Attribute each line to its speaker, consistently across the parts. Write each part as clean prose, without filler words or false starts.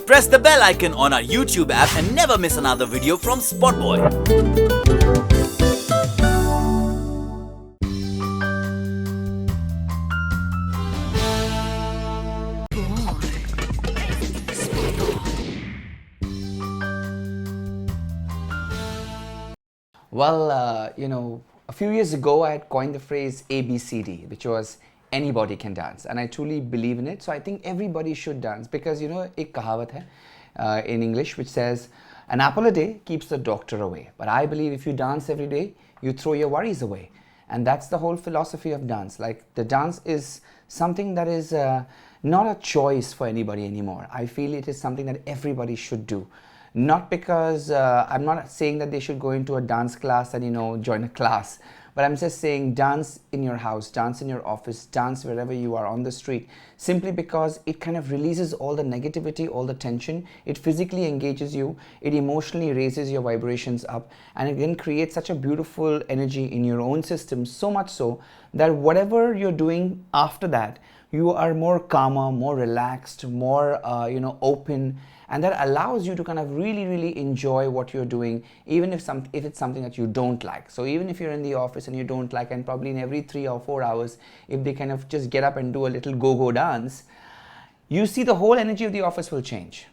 Speaker 1: Press the bell icon on our YouTube app and never miss another video from SpotboyE.
Speaker 2: Well, a few years ago I had coined the phrase ABCD, which was anybody can dance, and I truly believe in it. So I think everybody should dance because, एक कहावत है in English which says, an apple a day keeps the doctor away. But I believe if you dance every day, you throw your worries away. And that's the whole philosophy of dance. Like, the dance is something that is not a choice for anybody anymore. I feel it is something that everybody should do. Not because I'm not saying that they should go into a dance class and join a class, but I'm just saying dance in your house, dance in your office, dance wherever you are on the street, simply because it kind of releases all the negativity, all the tension. It physically engages you, it emotionally raises your vibrations up, and it then creates such a beautiful energy in your own system, so much so that whatever you're doing after that, you are more calmer, more relaxed, more open, and that allows you to kind of really enjoy what you're doing, even if it's something that you don't like. So even if you're in the office and you don't like, and probably in every 3 or 4 hours, if they kind of just get up and do a little go-go dance, you see the whole energy of the office will change.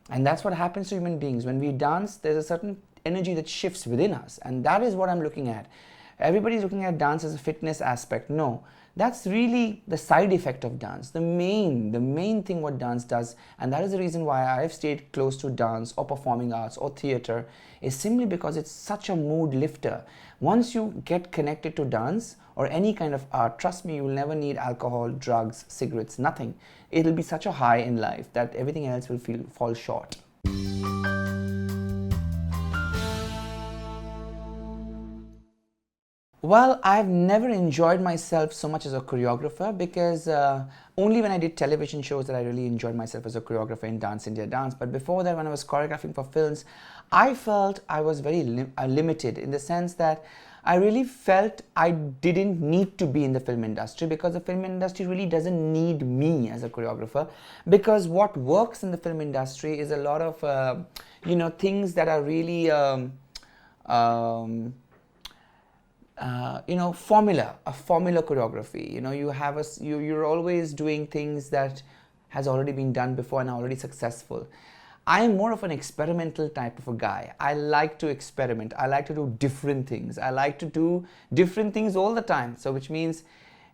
Speaker 2: And that's what happens to human beings. When we dance, there's a certain energy that shifts within us, and that is what I'm looking at. Everybody's looking at dance as a fitness aspect. No, that's really the side effect of dance. The main thing what dance does, and that is the reason why I've stayed close to dance or performing arts or theater, is simply because it's such a mood lifter. Once you get connected to dance or any kind of art, trust me, you'll never need alcohol, drugs, cigarettes, nothing. It'll be such a high in life that everything else will fall short. Well, I've never enjoyed myself so much as a choreographer, because only when I did television shows that I really enjoyed myself as a choreographer in Dance India Dance. But before that, when I was choreographing for films, I felt I was very limited, in the sense that I really felt I didn't need to be in the film industry, because the film industry really doesn't need me as a choreographer. Because what works in the film industry is a lot of things that are really formula choreography. You're always doing things that has already been done before and are already successful. I am more of an experimental type of a guy. I like to experiment. I like to do different things. I like to do different things all the time. So which means,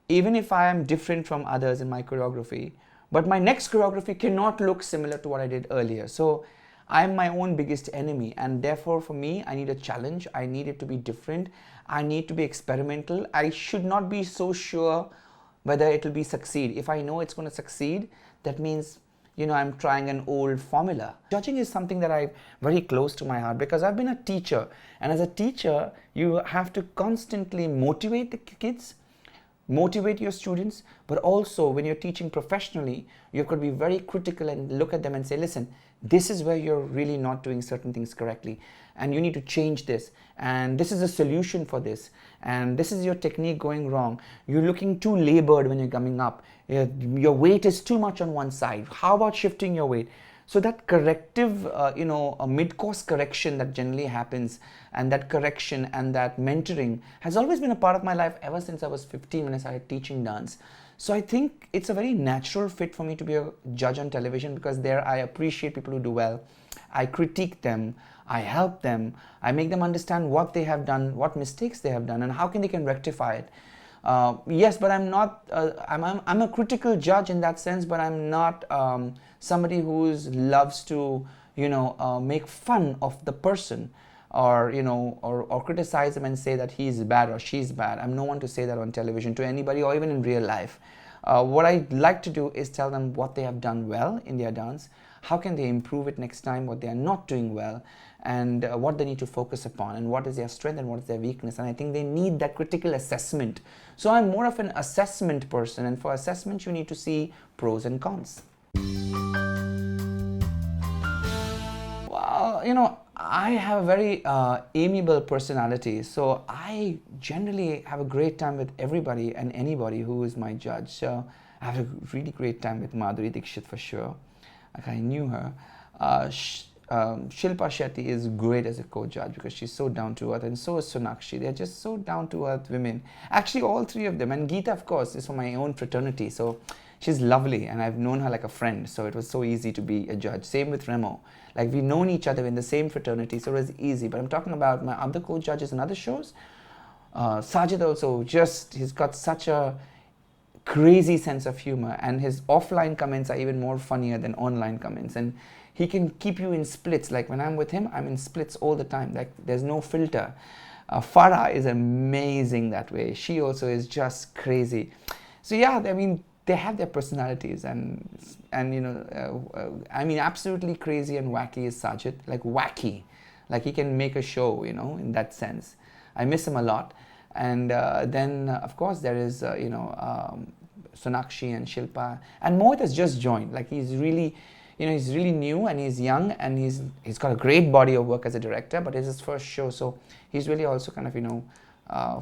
Speaker 2: even if I am different from others in my choreography, but my next choreography cannot look similar to what I did earlier. So I'm my own biggest enemy, and therefore for me, I need a challenge. I need it to be different. I need to be experimental. I should not be so sure whether it will succeed. If I know it's going to succeed, that means I'm trying an old formula. Judging is something that I'm very close to my heart, because I've been a teacher, and as a teacher you have to constantly motivate the kids, motivate your students, but also when you're teaching professionally, you've got to be very critical and look at them and say, listen, this is where you're really not doing certain things correctly, and you need to change this, and this is a solution for this, and this is your technique going wrong. You're looking too labored when you're coming up. Your weight is too much on one side. How about shifting your weight? So that corrective, a mid-course correction that generally happens, and that correction and that mentoring has always been a part of my life ever since I was 15 when I started teaching dance. So I think it's a very natural fit for me to be a judge on television, because there I appreciate people who do well. I critique them, I help them, I make them understand what they have done, what mistakes they have done, and how they can rectify it. Yes, but I'm not, I'm a critical judge in that sense, but I'm not somebody who loves to, make fun of the person, or or criticize them and say that he's bad or she's bad. I'm no one to say that on television to anybody, or even in real life. What I like to do is tell them what they have done well in their dance, how can they improve it next time, what they are not doing well, and what they need to focus upon, and what is their strength and what is their weakness. And I think they need that critical assessment. So I'm more of an assessment person, and for assessment you need to see pros and cons. Well, I have a very amiable personality, so I generally have a great time with everybody and anybody who is my judge. So I have a really great time with Madhuri Dixit for sure. Like, I knew her. Shilpa Shetty is great as a co-judge because she's so down to earth, and so is Sonakshi. They're just so down to earth women. Actually, all three of them. And Geeta, of course, is from my own fraternity, so she's lovely, and I've known her like a friend, so it was so easy to be a judge. Same with Remo. Like, we've known each other in the same fraternity, so it was easy. But I'm talking about my other co-judges and other shows. Sajid also, he's got such a crazy sense of humor, and his offline comments are even more funnier than online comments, and he can keep you in splits. Like, when I'm with him, I'm in splits all the time. Like, there's no filter. Farah is amazing that way. She also is just crazy. So yeah, I mean, they have their personalities, and you know, I mean, absolutely crazy and wacky is Sajid. Like, wacky, like he can make a show, you know, in that sense. I miss him a lot. And then of course there is you know, Sonakshi and Shilpa, and Mohit has just joined. Like, he's really, you know, he's really new, and he's young, and he's got a great body of work as a director, but it's his first show, so he's really also kind of, you know,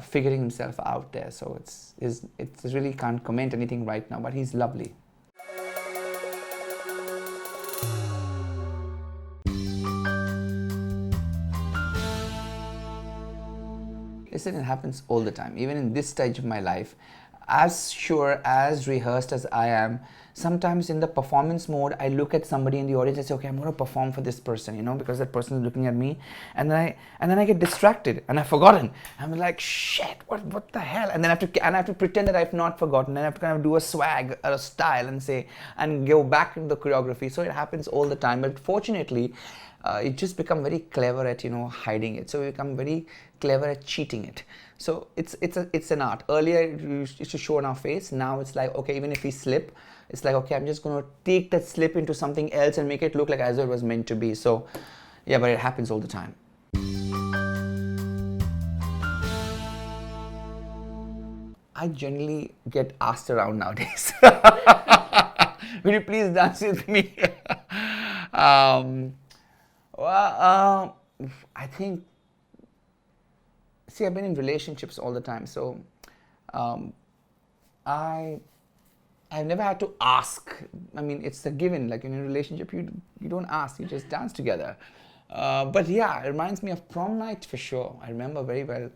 Speaker 2: figuring himself out there. So it's really, can't comment anything right now, but he's lovely. Listen, it happens all the time, even in this stage of my life. As sure, as rehearsed as I am, sometimes in the performance mode, I look at somebody in the audience and say, okay, I'm going to perform for this person, you know, because that person is looking at me, and then I get distracted, and I've forgotten. I'm like, shit, what the hell? And then I have to pretend that I've not forgotten, and I have to kind of do a swag or a style and say, and go back into the choreography. So it happens all the time, but fortunately, it just become very clever at, you know, hiding it. So we become very clever at cheating it. So it's an art. Earlier it used to show on our face. Now it's like, okay, even if we slip, it's like, okay, I'm just going to take that slip into something else and make it look like as though it was meant to be. So yeah, but it happens all the time. I generally get asked around nowadays. Will you please dance with me? I think, see, I've been in relationships all the time, so I've never had to ask. I mean, it's a given. Like, in a relationship, you don't ask, you just dance together. But yeah, it reminds me of prom night for sure. I remember very well,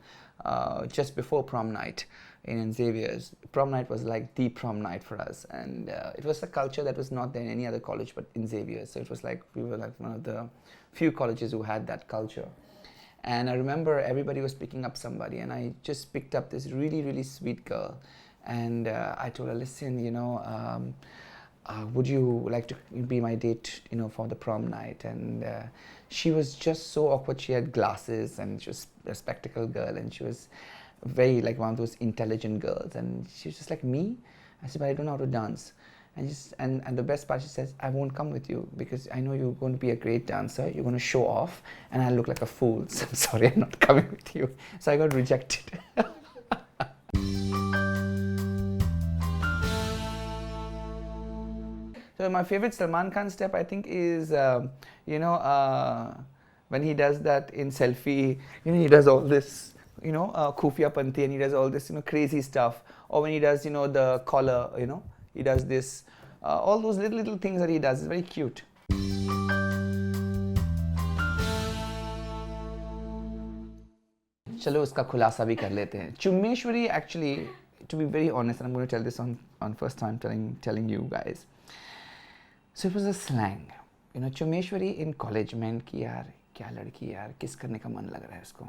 Speaker 2: just before prom night in Xavier's. Prom night was like the prom night for us, and it was a culture that was not there in any other college but in Xavier's. So it was like, we were like one of the few colleges who had that culture. And I remember everybody was picking up somebody, and I just picked up this really, really sweet girl. And I told her, listen, you know, would you like to be my date, you know, for the prom night? And she was just so awkward. She had glasses, and she was a spectacle girl, and she was very like one of those intelligent girls. And she was just like, me? I said, but I don't know how to dance. And the best part, she says, I won't come with you because I know you're going to be a great dancer. You're going to show off, and I'll look like a fool. So I'm sorry, I'm not coming with you. So I got rejected. So my favorite Salman Khan step, I think, is, you know, when he does that in Selfie, you know, he does all this, you know, Khufia Panti, and he does all this, you know, crazy stuff. Or when he does, you know, the collar, you know, he does this, all those little things that he does is very cute. चलो उसका खुलासा भी कर लेते हैं. Chummeshwari, actually, to be very honest, and I'm going to tell this on first time telling you guys. So it was a slang. You know, Chummeshwari in college meant कि यार क्या लड़की यार किस करने का मन लग रहा है इसको.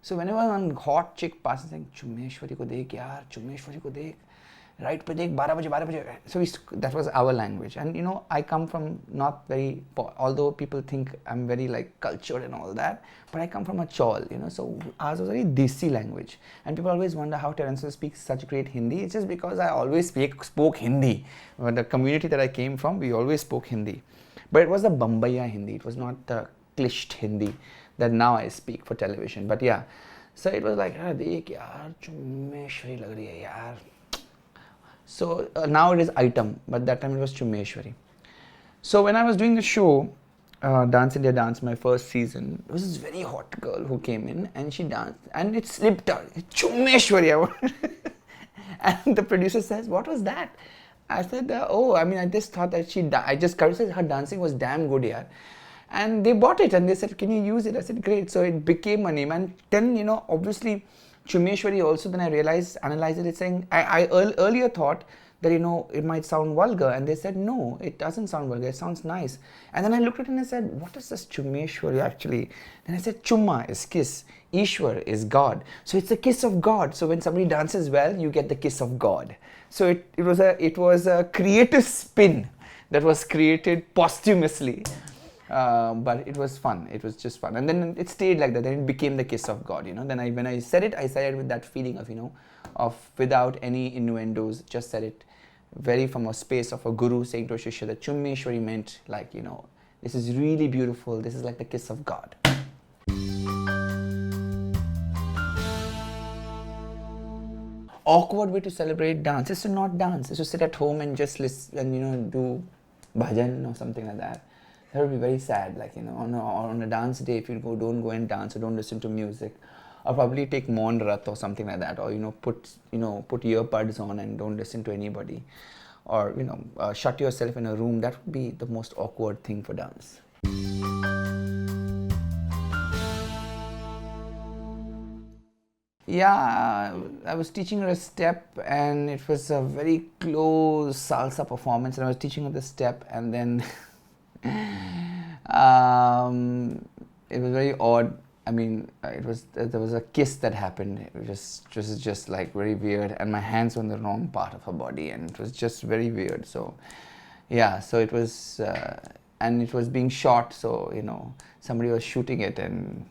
Speaker 2: So whenever one hot chick passes saying Chummeshwari को देख यार, Chummeshwari को देख, right पे देख 12 बजे. So that was our language. And you know, I come from not very, although people think I'm very like cultured and all that, but I come from a Chawl, you know, so ours was a very desi language. And people always wonder how Terence Lewis speaks such great Hindi. It's just because I always spoke Hindi. The community that I came from, we always spoke Hindi. But it was the Bombaya Hindi. It was not the cliched Hindi that now I speak for television. But yeah, so it was like, देख यार Chummeshwari लग रही है यार. So now it is item, but that time it was Chummeshwari. So when I was doing the show, Dance India Dance, my first season, there was this very hot girl who came in and she danced and it slipped out. Chummeshwari. And the producer says, what was that? I said, oh, I mean, I just thought that I just said her dancing was damn good, yeah. And they bought it and they said, can you use it? I said, great. So it became a name. And then, you know, obviously, Chummeshwari also, then I analyzed it, it's saying, I earlier thought that, you know, it might sound vulgar. And they said, no, it doesn't sound vulgar. It sounds nice. And then I looked at it and I said, what is this Chummeshwari actually? Then I said, Chumma is kiss. Ishwar is God. So it's the kiss of God. So when somebody dances well, you get the kiss of God. So it was a creative spin that was created posthumously. But it was fun. It was just fun. And then it stayed like that. Then it became the kiss of God, you know. Then when I said it with that feeling of, you know, of without any innuendos, just said it very from a space of a guru saying to a shishya that Chummeshwari meant like, you know, this is really beautiful. This is like the kiss of God. Awkward way to celebrate dance is to not dance. Is to sit at home and just listen and, you know, do bhajan or something like that. That would be very sad, like, you know, on a dance day, if you don't go and dance or don't listen to music, or probably take Maun Rat or something like that, or, you know, put earbuds on and don't listen to anybody, or, you know, shut yourself in a room. That would be the most awkward thing for dance. Yeah, I was teaching her a step and it was a very close salsa performance, and I was teaching her the step, and then it was very odd. I mean, there was a kiss that happened. It was just like very weird, and my hands were on the wrong part of her body, and it was just very weird. So yeah, so it was, and it was being shot. So, you know, somebody was shooting it, and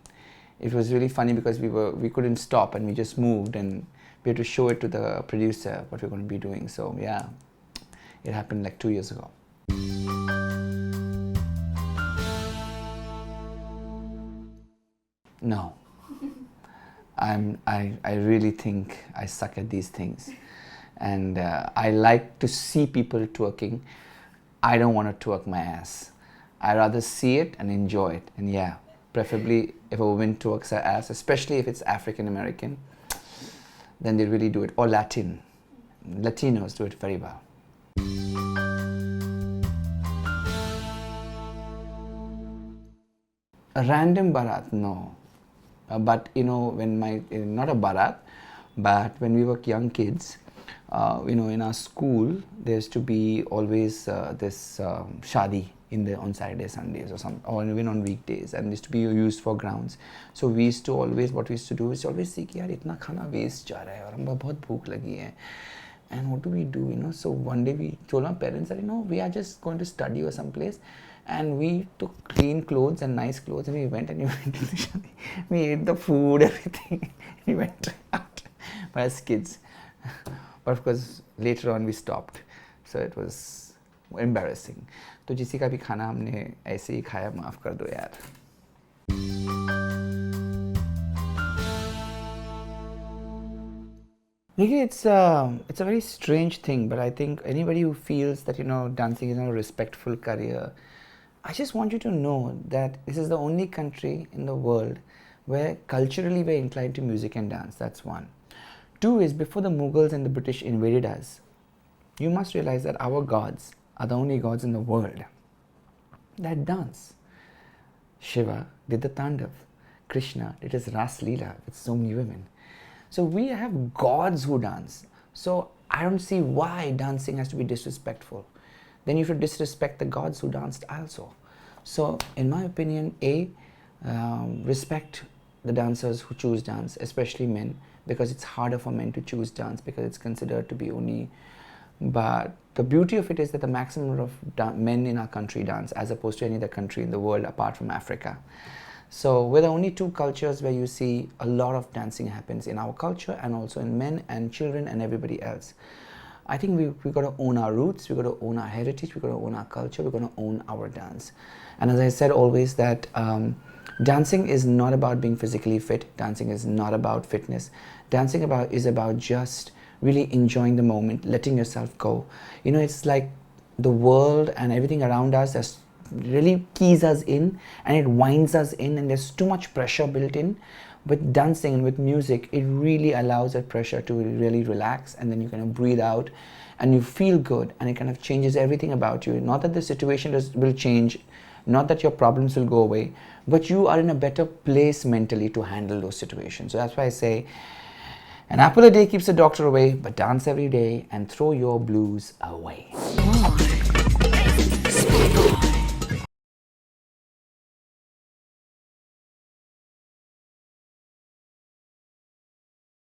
Speaker 2: it was really funny because we couldn't stop, and we just moved, and we had to show it to the producer what we're going to be doing. So yeah, it happened like 2 years ago. No. I really think I suck at these things, and I like to see people twerking. I don't want to twerk my ass. I rather see it and enjoy it. And yeah, preferably if a woman twerks her ass, especially if it's African American, then they really do it. Or Latin. Latinos do it very well. A random barat, no. But, you know, when not a barat, but when we were young kids, you know, in our school, there used to be always this shadi on Saturday, Sundays, or even on weekdays, and used to be used for grounds. So we used to always, what we used to do is always see, yaar, itna khana waste ja raha hai, aur humko bahut bhook lagi hai. And what do we do, you know? So one day we told our parents that, you know, we are just going to study or someplace. And we took clean clothes and nice clothes, and we went to the shadi. We ate the food, everything. We went out as kids. But of course, later on we stopped. So it was embarrassing. तो जिसी का भी खाना हमने ऐसे ही खाया, माफ कर दो यार. It's a very strange thing, but I think anybody who feels that, you know, dancing is not a respectful career, I just want you to know that this is the only country in the world where culturally we're inclined to music and dance. That's one. Two is, before the Mughals and the British invaded us, you must realize that our gods are the only gods in the world that dance. Shiva did the Tandav. Krishna did his Ras Leela with so many women. So we have gods who dance. So I don't see why dancing has to be disrespectful. Then you should disrespect the gods who danced also. So in my opinion, respect the dancers who choose dance, especially men, because it's harder for men to choose dance because it's considered to be only. But the beauty of it is that the maximum of men in our country dance, as opposed to any other country in the world apart from Africa. So we're the only two cultures where you see a lot of dancing happens, in our culture and also in men and children and everybody else. I think we've got to own our roots, we've got to own our heritage, we've got to own our culture, we've got to own our dance. And as I said always, that dancing is not about being physically fit, dancing is not about fitness. Dancing is about just really enjoying the moment, letting yourself go. You know, it's like the world and everything around us that's really keys us in, and it winds us in, and there's too much pressure built in. With dancing and with music, it really allows that pressure to really relax, and then you kind of breathe out and you feel good, and it kind of changes everything about you. Not that the situation will change, not that your problems will go away, but you are in a better place mentally to handle those situations. So that's why I say, an apple a day keeps the doctor away, but dance every day and throw your blues away.